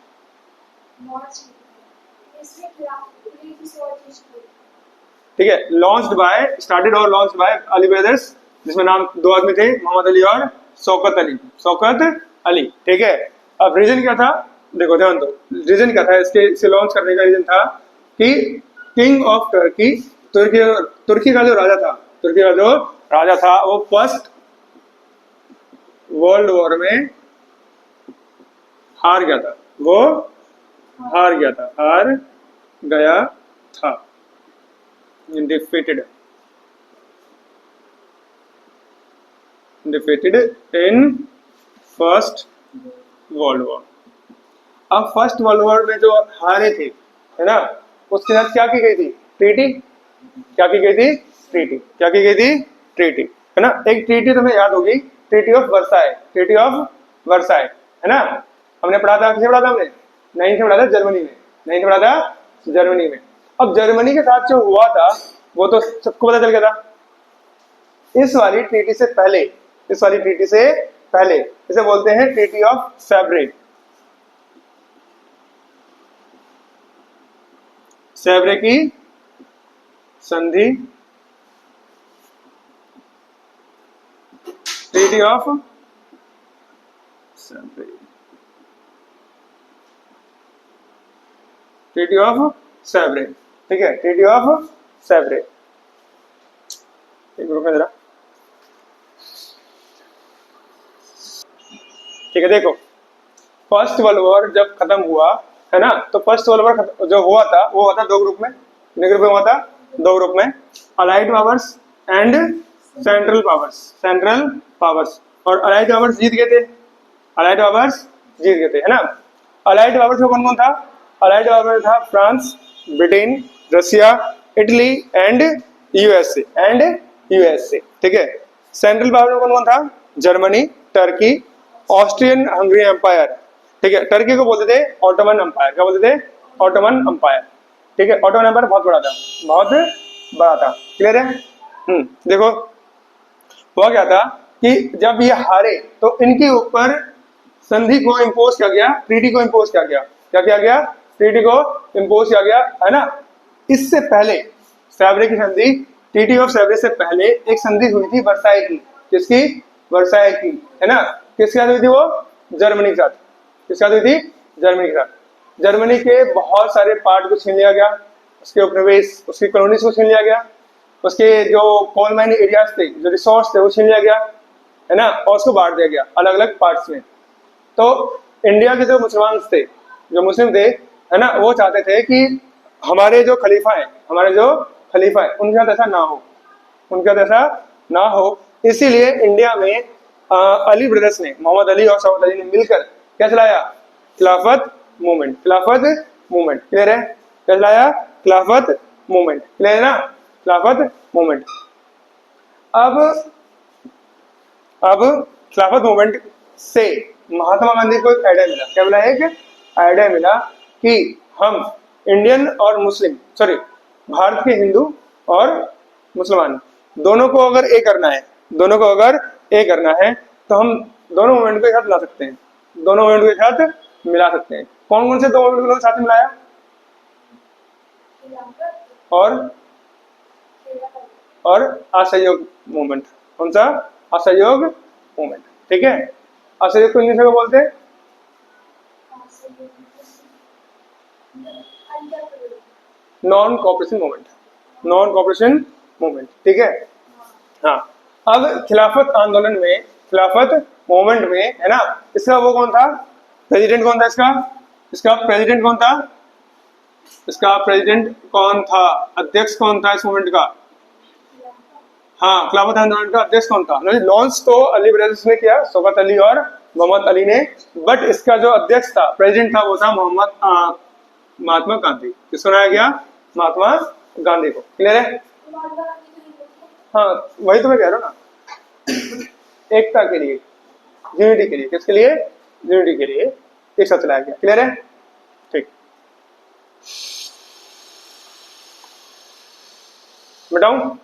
ठीक है। लॉन्च्ड बाय, स्टार्टेड और लॉन्च्ड बाय अली ब्रदर्स, जिसमें नाम दो आदमी थे, मोहम्मद अली और शौकत अली। शौकत अली, ठीक है। अब रीजन क्या था? देखो ध्यान दो, रीजन क्या था इसके, इसे लॉन्च करने का रीजन था कि किंग ऑफ टर्की, तुर्की, तुर्की का जो राजा था, तुर्की का जो राजा था वो फर्स्ट वर्ल्ड वॉर में हार गया था। वो हार गया था, हार गया था, defeated, defeated in first world war. अब फर्स्ट वर्ल्ड वॉर में जो हारे थे, है ना, उसके साथ क्या की गई थी? ट्रीटी। क्या की गई थी? ट्रीटी। क्या की गई थी? ट्रीटी, है ना। एक ट्रीटी तुम्हें याद होगी, treaty of Versailles. Treaty of Versailles, है ना। हमने पढ़ा था, किसे पढ़ा था हमने? नहीं से पढ़ा था, जर्मनी में। नहीं से पढ़ा था, जर्मनी में। अब जर्मनी के साथ जो हुआ था वो तो सबको पता चल गया था। इस वाली ट्रीटी से पहले, इस वाली ट्रीटी से पहले, इसे बोलते हैं ट्रीटी ऑफ सैब्रे। सैब्रे की संधि, ट्रीटी ऑफ सैब्रे, ट्रीटी ऑफ सैब्रे, ठीक है। ट्रीटी ऑफ सैब्रे, एक ग्रुप में जरा, ठीक है। देखो, फर्स्ट वर्ल्ड वॉर जब खत्म हुआ, है ना, तो फर्स्ट वर्ल्ड वॉर जो हुआ था वो हुआ था दो ग्रुप में। कितने ग्रुप में हुआ था? दो ग्रुप में। Allied powers and central powers. और अलाइड पावर्स जीत गए थे, अलाइड पावर्स जीत गए थे, है ना। अलाइड पावर्स में कौन कौन था? अलाइड पावर्स में था France, Britain, Russia, Italy and USA, ठीक है। सेंट्रल पावर में कौन कौन था? Germany, Turkey, Austrian Hungary empire, ठीक है। टर्की को बोलते थे ऑटोमन एम्पायर, क्या बोलते थे? ऑटोमन एम्पायर, ठीक है। ऑटोमन एम्पायर बहुत बड़ा था, बहुत बड़ा था, क्लियर है। देखो हुआ क्या था कि जब ये हारे तो इनके ऊपर संधि को इम्पोज किया गया, ट्रीटी को इम्पोज किया गया। क्या किया गया? ट्रीटी को इम्पोज किया गया, है ना। इससे पहले सैब्रे की संधि, ट्रीटी ऑफ सैब्रे से पहले एक संधि हुई थी वर्साई की। किसकी? वर्साई की, है ना। किसके साथ हुई थी वो? जर्मनी के साथ। किसके साथ हुई थी? जर्मनी के साथ। जर्मनी के बहुत सारे पार्ट को छीन लिया गया, उसके उपनिवेश, उसकी कॉलोनीज को छीन लिया गया, उसके जो कोल माइन एरियाज थे, जो रिसोर्स थे, वो छीन लिया गया, है ना। और उसको बांट दिया गया अलग अलग पार्ट्स में। तो इंडिया के जो मुसलमान थे, जो मुस्लिम थे, है ना, वो चाहते थे कि हमारे जो खलीफा है, उनके साथ ऐसा ना हो, उनके साथ ऐसा ना हो। इसीलिए इंडिया में अली ब्रदर्स ने, मोहम्मद अली और सऊद अली ने मिलकर क्या चलाया? खिलाफत मूवमेंट। खिलाफत मूवमेंट, क्लियर है? क्या चलाया? खिलाफत मूवमेंट, क्लियर है ना। खिलाफत मूवमेंट। अब खिलाफत मूवमेंट से महात्मा गांधी को एक आइडिया मिला। क्या मिला? एक आइडिया मिला कि हम इंडियन और मुस्लिम, सॉरी, भारत के हिंदू और मुसलमान दोनों को अगर एक करना है, दोनों को अगर एक करना है, तो हम दोनों मूवमेंट को एक साथ ला सकते हैं, दोनों मूवमेंट को एक साथ मिला सकते हैं। कौन कौन से दो मूवमेंट को साथ मिलाया? और असहयोग मूवमेंट। कौन सा? असहयोग मूवमेंट, ठीक है। असहयोग को इंग्लिश में बोलते हैं non cooperation movement, non cooperation movement, ठीक है। हाँ, अब खिलाफत आंदोलन में, खिलाफत मूवमेंट में, है ना, इसका वो कौन था? प्रेसिडेंट कौन था इसका? इसका प्रेसिडेंट कौन था? इसका प्रेसिडेंट कौन था? अध्यक्ष कौन था इस मूवमेंट का? हाँ, खिलाफत आंदोलन का अध्यक्ष कौन था? लॉन्च तो अली ब्रदर्स ने किया, शौकत अली और मोहम्मद अली ने, बट इसका जो अध्यक्ष था, प्रेसिडेंट था, वो था महात्मा गांधी। किसको बनाया गया? महात्मा गांधी को, क्लियर है। हाँ, वही तो मैं कह रहा हूँ ना, एकता के लिए, यूनिटी के लिए। किसके लिए? यूनिटी के लिए एक साथ चलाया गया, क्लियर है, ठीक। बताऊं?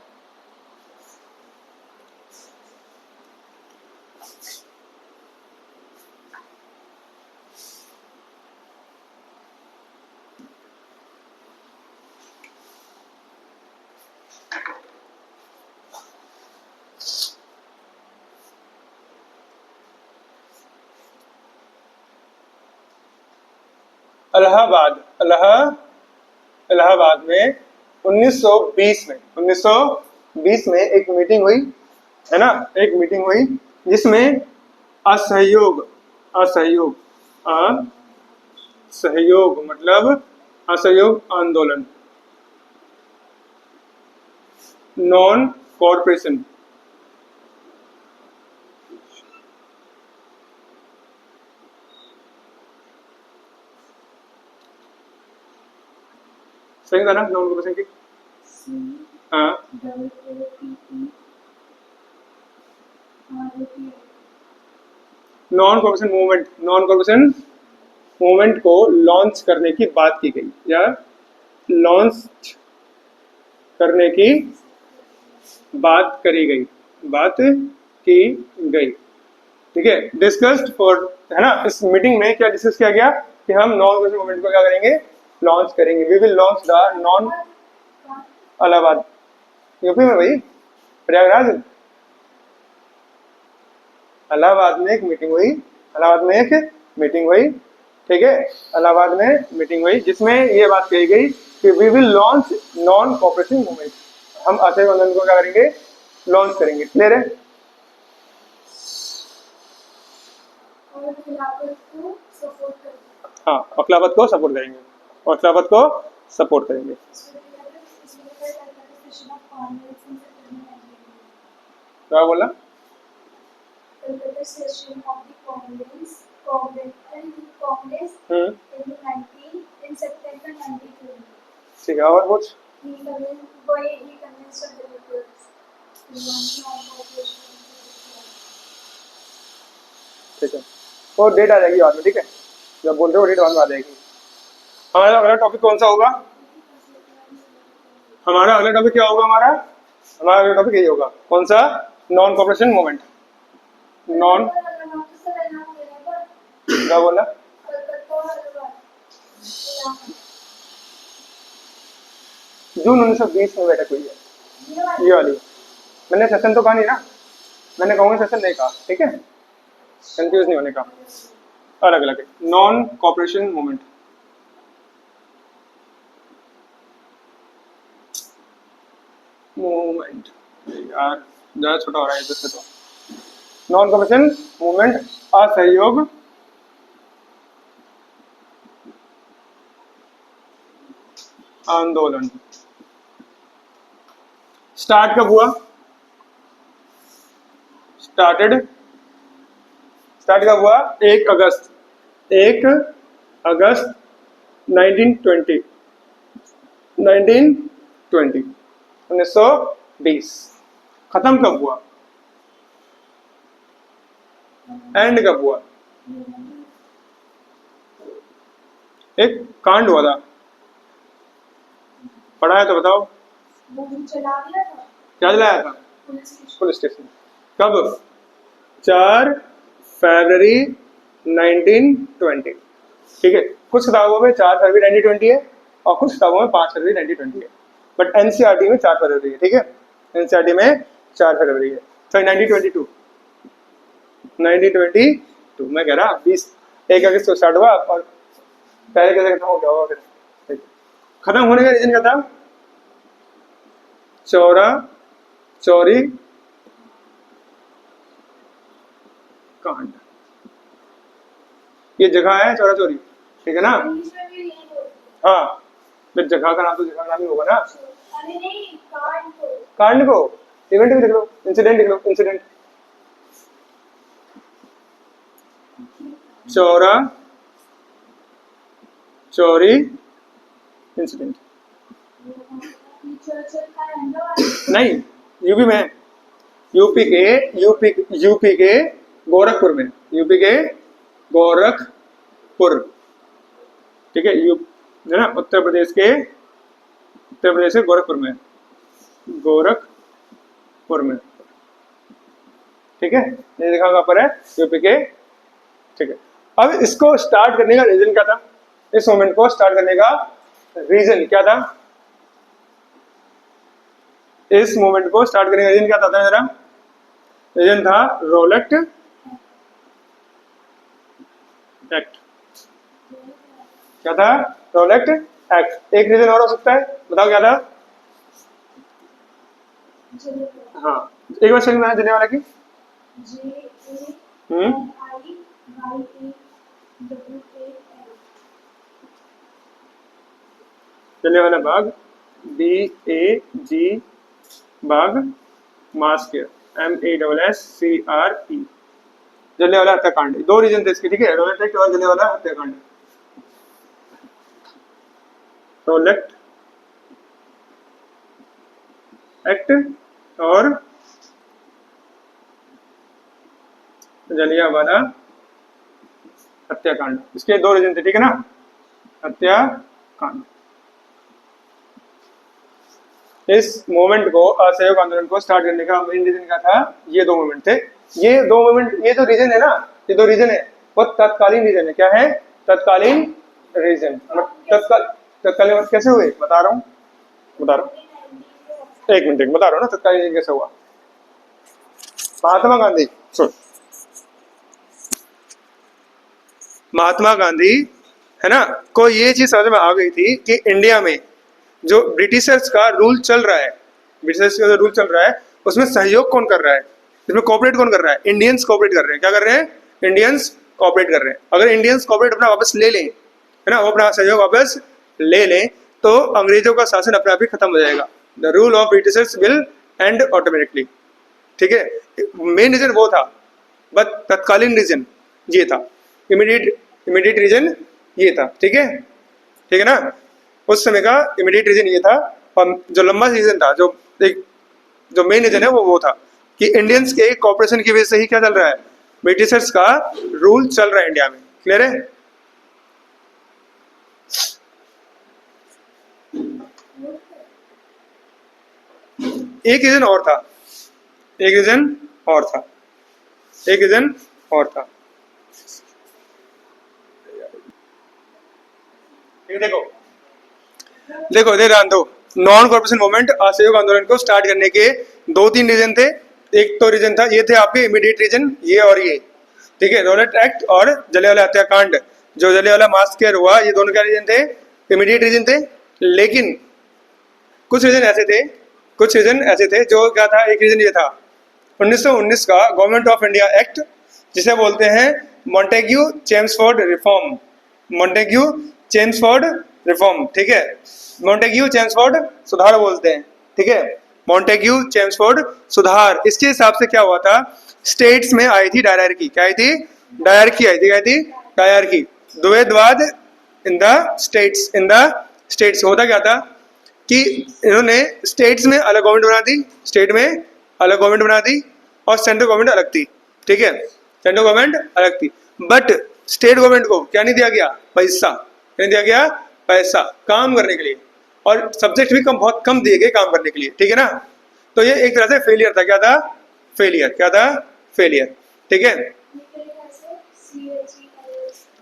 इलाहाबाद में 1920 में एक मीटिंग हुई, है ना, एक मीटिंग हुई जिसमें असहयोग, असहयोग, असहयोग मतलब असहयोग आंदोलन, नॉन कॉर्पोरेशन, सही था ना? नॉन कॉर्पोरेशन की, हाँ, non corporation movement, non corporation movement को लॉन्च करने की बात की गई, या लॉन्च करने की बात करी गई, बात की गई, ठीक है। डिस्कस्ड फॉर, है ना, इस मीटिंग में क्या डिस्कस किया गया कि हम नॉन कॉर्पोरेशन मूवमेंट को क्या करेंगे? लॉन्च करेंगे। We will launch the non, Allahabad, UP में भाई, प्रयागराज, इलाहाबाद में एक मीटिंग हुई, इलाहाबाद में एक मीटिंग हुई, ठीक है। इलाहाबाद में मीटिंग हुई जिसमें ये बात कही गई कि we will launch non corporation movement, हम असहयोग आंदोलन को क्या करेंगे? लॉन्च करेंगे, क्लियर है। हाँ, और खिलाफत को सपोर्ट करेंगे, और खिलाफत को सपोर्ट करेंगे। क्या बोला? Calcutta session of the Congress in September 1920. ठीक है, और कुछ? He convinced the delegates to want non-cooperation. ठीक है, वो डेट आ जाएगी बाद में, ठीक है, जब बोल रहे हो डेट बाद में आ जाएगी। हमारा अगला टॉपिक कौन सा होगा? हमारा अगला टॉपिक क्या होगा? हमारा अगला टॉपिक यही होगा, कौन सा? Non cooperation movement. नॉन क्या बोला? जून 1920 में बैठक हुई है ये वाली। मैंने सेशन तो कहा नहीं ना, मैंने कहूँगा सेशन नहीं कहा, ठीक है, कंफ्यूज नहीं होने का। अलग अलग है, नॉन कॉपरेशन मूवमेंट। यार ज़्यादा छोटा हो रहा है इससे तो। नॉन कॉपरेशन मूवमेंट, असहयोग आंदोलन। स्टार्ट कब हुआ? स्टार्ट कब हुआ? 1 अगस्त 1920 1920। खत्म कब हुआ? एंड कब हुआ? एक कांड हुआ था, पढ़ा है तो बताओ। क्या जलाया था? Police station. कब? 4 फरवरी 1920। ठीक है, कुछ किताबों में 4 फरवरी 1920 है और कुछ किताबों में 5 फरवरी 1920 है, बट एनसीईआरटी में 4 फरवरी है। ठीक है, एनसीईआरटी में 4 फरवरी है। सॉरी 1922 मैं कह रहा 1 अगस्त को स्टार्ट हुआ और पहले कैसे खत्म हो गया होगा? फिर खत्म होने का रीजन क्या था? चोरी कांड। ये जगह है चौरा चोरी, ठीक है ना? हाँ, फिर जगह का नाम तो जगह का नाम ही होगा ना। कांड को इवेंट भी लिख लो, इंसिडेंट लिख लो, इंसिडेंट। चोरी इंसिडेंट नहीं, यूपी में, यूपी के गोरखपुर में, यूपी के गोरखपुर, ठीक है, है ना, उत्तर प्रदेश के गोरखपुर में, ठीक है, ये लिखा हुआ पर है यूपी के। ठीक है, अब इसको स्टार्ट करने का रीजन क्या था? इस मूवमेंट को स्टार्ट करने का रीजन क्या था? इस मूवमेंट को स्टार्ट करने का रीजन क्या था? जरा रीजन था रोलेट एक्ट। क्या था? Roulette act. एक रीजन और हो सकता है, बताओ क्या था? हाँ, एक बार समझ में आया जलने वाला की? जलने वाला बाग, BAG बाग, मास्कियर MASSCRE। जलने वाला हत्याकांड। 2 रीजन थे इसके, ठीक है, रोलेट एक्ट और जलने वाला हत्याकांड। रोलेट एक्ट और जलियांवाला हत्याकांड, इसके 2 रीजन थे, ठीक है ना? हत्याकांड। इस मूवमेंट को, असहयोग आंदोलन को स्टार्ट करने का मेन रीजन क्या था? ये 2 मूवमेंट थे। ये 2 मूवमेंट, ये जो रीजन है ना, ये 2 रीजन है, वो तत्कालीन रीजन है। क्या है? तत्कालीन रीजन। तत्कालीन कैसे हुए? बता रहा हूँ, एक मिनट बता रहा हूँ ना, तत्कालीन रीजन कैसे हुआ। महात्मा गांधी, सुन, महात्मा गांधी है ना, को ये चीज समझ में आ गई थी कि इंडिया में जो ब्रिटिशर्स का रूल चल रहा है, उसमें सहयोग कौन कर रहा है, इसमें कोऑपरेट कौन कर रहा है? इंडियंस कोऑपरेट कर रहे हैं। क्या कर रहे हैं? इंडियंस कोऑपरेट कर रहे हैं। अगर इंडियंस कोऑपरेट अपना वापस ले लें, है ना, वो अपना सहयोग वापस ले लें, तो अंग्रेजों का शासन अपने आप ही खत्म हो जाएगा। The rule of Britishers will and automatically. ठीक है, मेन रीजन वो था, बट तत्कालीन रीजन ये था, इमीडिएट रीजन ये था। ठीक है, ठीक है ना, उस समय का इमीडिएट रीजन ये था। और जो लंबा रीजन था, जो एक जो मेन रीजन है वो था कि इंडियंस के कॉपरेशन की वजह से ही क्या चल रहा है, ब्रिटिशर्स का रूल चल रहा है इंडिया में। क्लियर है? एक रीजन और था, एक रीजन और था, एक रीजन और था। देखो देखो दे ध्यान दो, नॉन कॉर्पोरेशन मूवमेंट असहयोग आंदोलन को स्टार्ट करने के दो तीन रीजन थे। एक तो रीजन था, ये थे आपके इमीडिएट रीजन, ये और ये। ठीक है, रॉलेट एक्ट और जलियांवाला हत्याकांड, जो जलियांवाला मास्कर हुआ, ये दोनों क्या रीजन थे, इमीडिएट रीजन थे। लेकिन कुछ रीजन ऐसे थे जो क्या था, एक रीजन ये था 1919 का गवर्नमेंट ऑफ इंडिया एक्ट, जिसे बोलते हैं Montagu Chelmsford reform, Montagu Chelmsford reform. ठीक है, मॉन्टेग्यू चेम्सफोर्ड सुधार बोलते हैं। ठीक है, मॉन्टेग्यू चेम्सफोर्ड सुधार। इसके हिसाब से क्या हुआ था, स्टेट्स में आई थी डायरकी, क्या आई थी, डायरकी आई थी, क्या आई थी, डायरकी, द्वैधवाद इन द स्टेट्स। होता क्या था कि इन्होंने स्टेट्स में अलग गवर्नमेंट बना दी, स्टेट में अलग गवर्नमेंट बना दी, और सेंट्रल गवर्नमेंट अलग थी। ठीक है, सेंट्रल गवर्नमेंट अलग थी, बट स्टेट गवर्नमेंट को क्या नहीं दिया गया, पैसा नहीं दिया गया, पैसा काम करने के लिए, और सब्जेक्ट भी बहुत कम दिए गए काम करने के लिए। ठीक है ना, तो ये एक तरह से फेलियर था। क्या था, फेलियर, क्या था, फेलियर। ठीक है,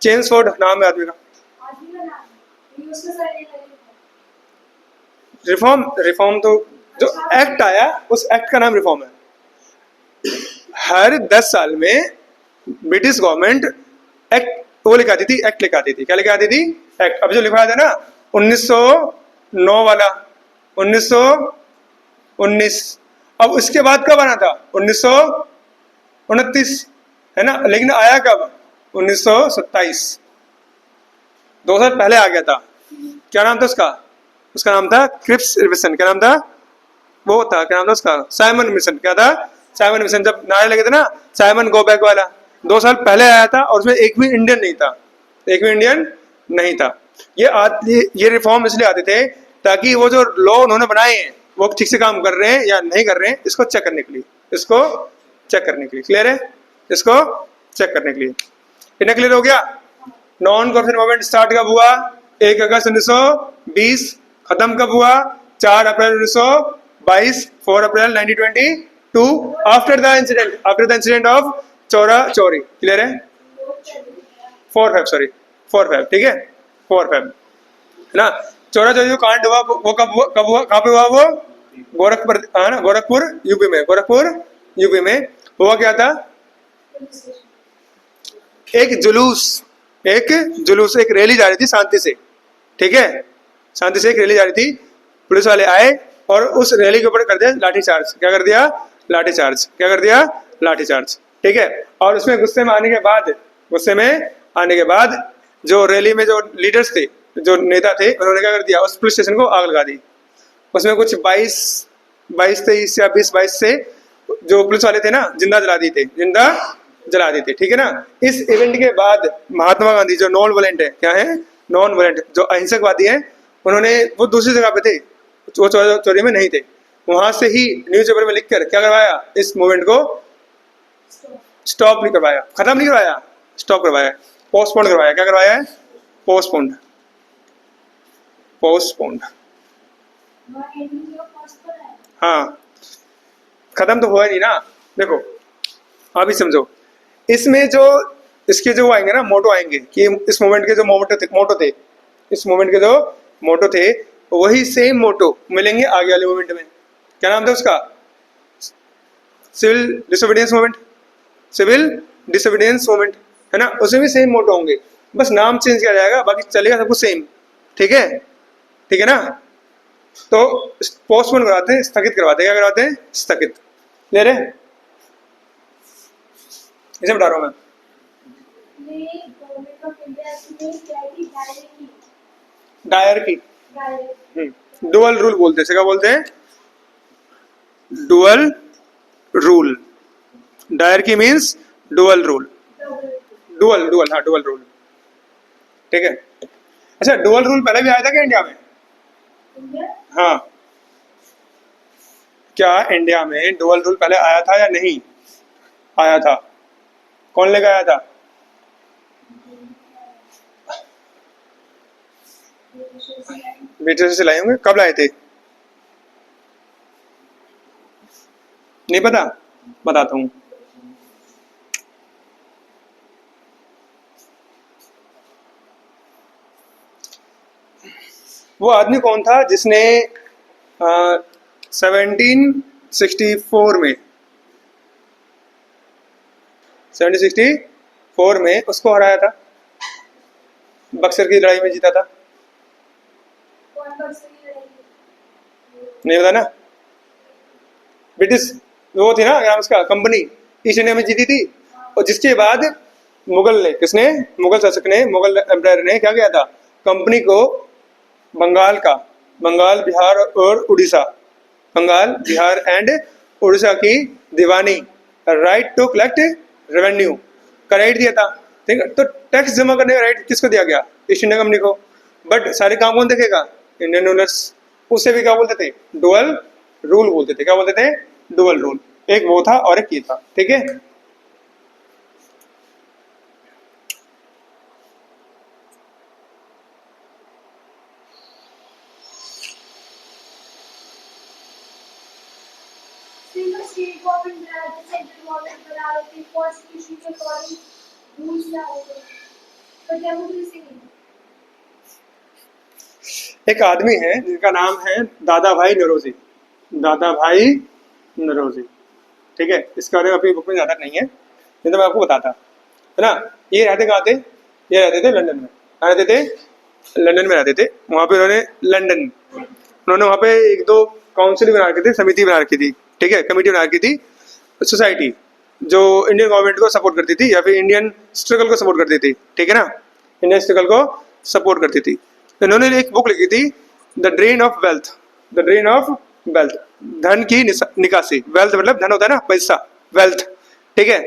चेम्सफोर्ड नाम है आदमी का। रिफॉर्म तो जो एक्ट आया, उस एक्ट का नाम रिफॉर्म है। हर 10 साल में ब्रिटिश गवर्नमेंट एक्ट वो लेके आती थी, एक्ट लेके आती थी। क्या लेके आती थी, एक्ट। अभी जो लिखा था ना 1909 वाला, 1919, अब उसके बाद कब आना था, 1929, है ना, लेकिन आया कब, 1927, 2 साल पहले आ गया था। क्या नाम था उसका, उसका नाम था क्रिप्स मिशन। क्या नाम था, वो था, क्या नाम था उसका, साइमन मिशन। क्या था, साइमन मिशन। जब नारे लगे थे ना, साइमन गो बैक वाला, 2 साल पहले आया था, और उसमें एक भी इंडियन नहीं था, एक भी इंडियन नहीं था। ये रिफॉर्म इसलिए आते थे ताकि वो जो लॉ उन्होंने बनाए हैं वो ठीक से काम कर रहे हैं या नहीं कर रहे हैं, इसको चेक करने के लिए, इसको चेक करने के लिए। क्लियर है, इसको चेक करने के लिए। इतना क्लियर हो गया। नॉन कॉर्पोरेशन मूवमेंट स्टार्ट कब हुआ, 1 अगस्त 1920। खत्म कब हुआ, 4 अप्रैल 1922, 4 अप्रैल 1922, after the incident of Chaura Chauri. Clear है, 4 फेब, सॉरी 4 फेब। ठीक है, 4 फेब, है ना। चौरा चौरी जो कांड हुआ वो कब हुआ, कहाँ पे हुआ वो, गोरखपुर, है ना, गोरखपुर यूपी में, गोरखपुर यूपी में। हुआ क्या था, एक जुलूस, एक रैली जा रही थी शांति से। ठीक है, शांति से एक रैली जा रही थी, पुलिस वाले आए और उस रैली के ऊपर कर दिया लाठीचार्ज। क्या कर दिया, लाठीचार्ज। क्या कर दिया, लाठीचार्ज। ठीक है, और उसमें गुस्से में आने के बाद जो रैली में जो लीडर्स थे, जो नेता थे, उन्होंने क्या कर दिया, उस पुलिस स्टेशन को आग लगा दी। उसमें कुछ 22-23 या 20-22 से जो पुलिस वाले थे ना, जिंदा जला दिए थे। ठीक है ना। इस इवेंट के बाद महात्मा गांधी जो नॉन वायलेंट है, क्या है, नॉन वायलेंट, जो अहिंसकवादी हैं, उन्होंने, वो दूसरी जगह पे थे, वो चोरी में नहीं थे, वहां से ही न्यूज़पेपर में लिखकर क्या करवाया, इस मूवमेंट को स्टॉप नहीं करवाया, खत्म नहीं करवाया, स्टॉप करवाया, पोस्टपोन करवाया। क्या करवाया है, पोस्टपोन्ड। हाँ, खत्म तो हुआ ही नहीं ना। देखो अभी समझो, इसमें जो इसके जो आएंगे ना, मोटो आएंगे कि इस मूवमेंट के जो मोटो थे, वही सेम मोटो मिलेंगे आगे वाले मूवमेंट में। क्या नाम था उसका, सिविल डिसोबीडियंस मूवमेंट, है ना। उसमें भी सेम मोटो होंगे, बस नाम चेंज किया जाएगा, बाकी चलेगा सब कुछ सेम। ठीक है ना। तो पोस्टपोन करवाते हैं, स्थगित करवाते हैं। क्या करवाते हैं, स्थगित। ले रहे, इसे बता रहा हूँ मैं। डायर की डुअल रूल बोलते हैं, क्या बोलते हैं, dual rule, dyarchy means dual rule, dual dual हाँ डुअल रूल, ठीक है। अच्छा डुअल रूल पहले भी आया था क्या इंडिया में? हाँ, क्या इंडिया में डुअल रूल पहले आया था या नहीं आया था? कौन लेकर आया था? ब्रिटिश से लाए होंगे। कब लाए थे? नहीं पता, बताता हूँ। वो आदमी कौन था जिसने 1764 में 1764 में उसको हराया था, बक्सर की लड़ाई में जीता था? नहीं पता ना? ब्रिटिश वो थी ना, क्या उसका कंपनी ईस्ट इंडिया में जीती थी, और जिसके बाद मुगल ने, किसने, मुगल शासक ने, मुगल एम्पायर ने क्या किया था, कंपनी को बंगाल का, बंगाल बिहार और उड़ीसा, बंगाल बिहार एंड उड़ीसा की दीवानी, राइट टू कलेक्ट रेवेन्यू का राइट दिया था, ठीक है। तो टैक्स जमा करने का राइट किसको दिया गया? ईस्ट इंडिया कंपनी को। बट सारे काम कौन देखेगा? Indian rulers. उससे भी क्या बोलते थे? डुअल रूल बोलते थे। क्या बोलते थे? Dual rule. एक वो था और एक ये था, ठीक है। स्टेट गवर्नमेंट बना रहे थे, सेंट्रल गवर्नमेंट बना रहे थे, कॉन्स्टिट्यूशन के अकॉर्डिंग रूल्स ला रहे थे, पर डेमोक्रेसी नहीं। एक आदमी है जिनका नाम है दादा भाई नौरोजी, दादा भाई नौरोजी, ठीक है। इसके बारे में अपनी बुक में ज्यादा नहीं है, नहीं तो मैं आपको बताता, है ना। ये रहते कहाँ थे? ये रहते थे लंदन में। कहाँ रहते थे? लंदन में रहते थे। वहाँ पे उन्होंने वहाँ पे एक दो काउंसिल बना रखी थी, समिति बना रखी थी, ठीक है, कमेटी बना रखी थी, सोसाइटी, जो इंडियन गवर्नमेंट को सपोर्ट करती थी या फिर इंडियन स्ट्रगल को सपोर्ट करती थी, ठीक है ना, इंडियन स्ट्रगल को सपोर्ट करती थी। तो इन्होंने एक बुक लिखी थी, the drain of wealth, the drain of wealth, धन की निकासी। वेल्थ मतलब धन होता है ना, पैसा, वेल्थ, ठीक है।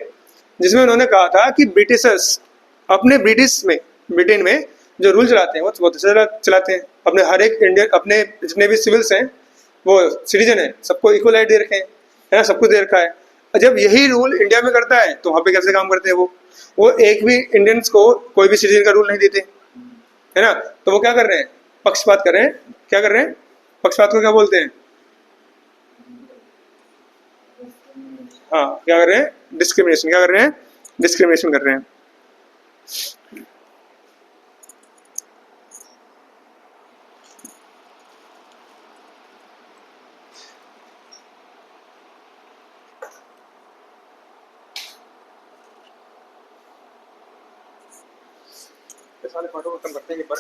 जिसमें उन्होंने कहा था कि ब्रिटिशर्स अपने ब्रिटेन में जो रूल चलाते हैं वो बहुत चलाते हैं। अपने हर एक इंडियन, अपने जितने भी सिविल्स हैं, वो सिटीजन है, सबको इक्वल राइट दे रखे हैं, है ना, सब कुछ दे रखा है। और जब यही रूल इंडिया में करता है तो वहाँ पे कैसे काम करते हैं? वो एक भी इंडियंस को कोई भी सिटीजन का रूल नहीं देते, है ना। तो वो क्या कर रहे हैं? पक्षपात कर रहे हैं। क्या कर रहे हैं? पक्षपात को क्या बोलते हैं? हाँ, क्या कर रहे हैं? डिस्क्रिमिनेशन। क्या कर रहे हैं? डिस्क्रिमिनेशन कर रहे हैं। सारे पाठों को खत्म करते हैं पर